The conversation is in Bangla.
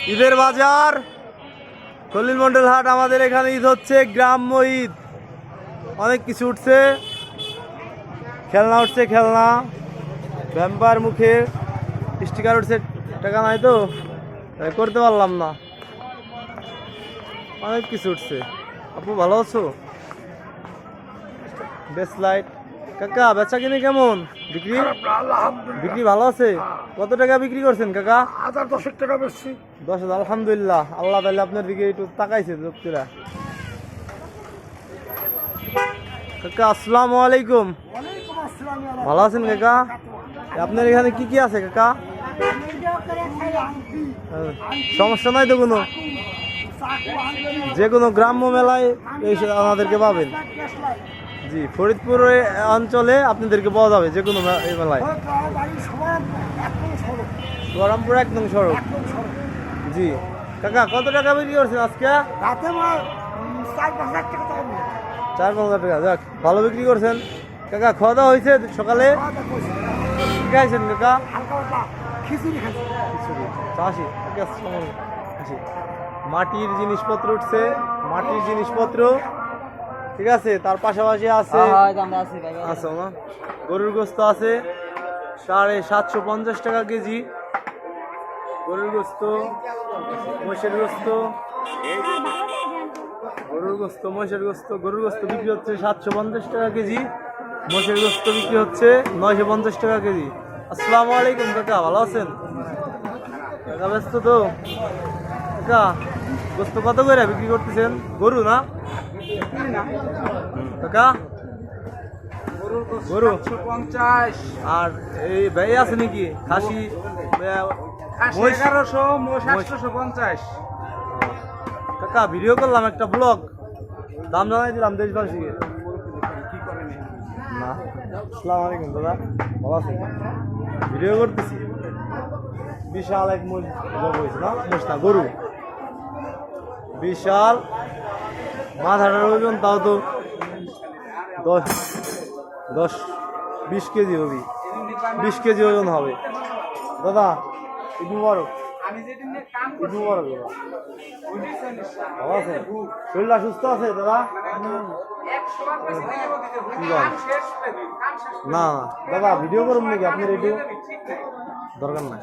ঈদের বাজার খলিল মন্ডল হাট। আমাদের এখানে ঈদ হচ্ছে, গ্রাম্য ঈদ। অনেক কিছু উঠছে, খেলনা উঠছে, খেলনা, ভ্যাম্পায়ার মুখে স্টিকার উঠছে। টাকা নাই তো তাই করতে পারলাম না। অনেক কিছু উঠছে। আপু ভালো আছো? Best light. কাকা বেচা কিনে কেমন? বিক্রি বিক্রি ভালো আছে? কত টাকা বিক্রি করছেন কাকা? 1000 টাকা বেশি। 10,000। আলহামদুলিল্লাহ, আল্লাহ তাআলা আপনার দিকে একটু তাকাইছে লোকরা। কাকা আসসালামু আলাইকুম। ভালো আছেন কাকা? আপনার এখানে কি কি আছে কাকা? সমস্যা নাই তো কোনো? যে কোনো গ্রাম্য মেলায় এই আমাদেরকে পাবেন। জি, ফরিদপুর অঞ্চলে আপনাদেরকে পাওয়া যাবে যে কোনো এই মেলায়। বহরমপুর একদম সড়ক। জি কাকা, কত টাকা বিক্রি করছেন আজকে? 4-5 হাজার টাকা। যাক, ভালো বিক্রি করছেন কাকা। খাওয়া দাওয়া হয়েছে সকালে? কি খাইছেন কাকা? খিচুড়ি, চাষি। মাটির জিনিসপত্র উঠছে, মাটির জিনিসপত্র, ঠিক আছে। তার পাশাপাশি আছে না, গরুর গোস্ত আছে 750 টাকা কেজি। গরুর গোস্ত, মহিষের গোস্ত, গরুর গোস্ত, মহিষের গোস্ত। গরুর গোস্ত বিক্রি হচ্ছে 750 টাকা কেজি, মহিষের গোস্ত বিক্রি হচ্ছে 950 টাকা কেজি। আসসালামু আলাইকুম কাকা, ভালো আছেন? কাকা ব্যস্ত তো? কাকা গোস্ত কত করে বিক্রি করতেছেন? গরু না কাকা? গরু 50। আর এই ভাই আছে নাকি খাসি? 1150। কাকা ভিডিও করলাম একটা ব্লগ, দাম জানাই দিলাম দেশবাসীকে। না, আসসালামু আলাইকুম দাদা, ভালো আছেন? ভিডিও করতেছি। বিশাল এক মোষ হয়েছে না, মোষ না গরু, বিশাল। মাথাটার ওজন তাও তো 10-20 কেজি হবে, 20 কেজি ওজন হবে। দাদা ঈদ মুবারক। ঈদ মুবারক দাদা, ভালো আছে? শরীরটা সুস্থ আছে দাদা? না দাদা ভিডিও করুন নাকি আপনার? একটু দরকার নাই।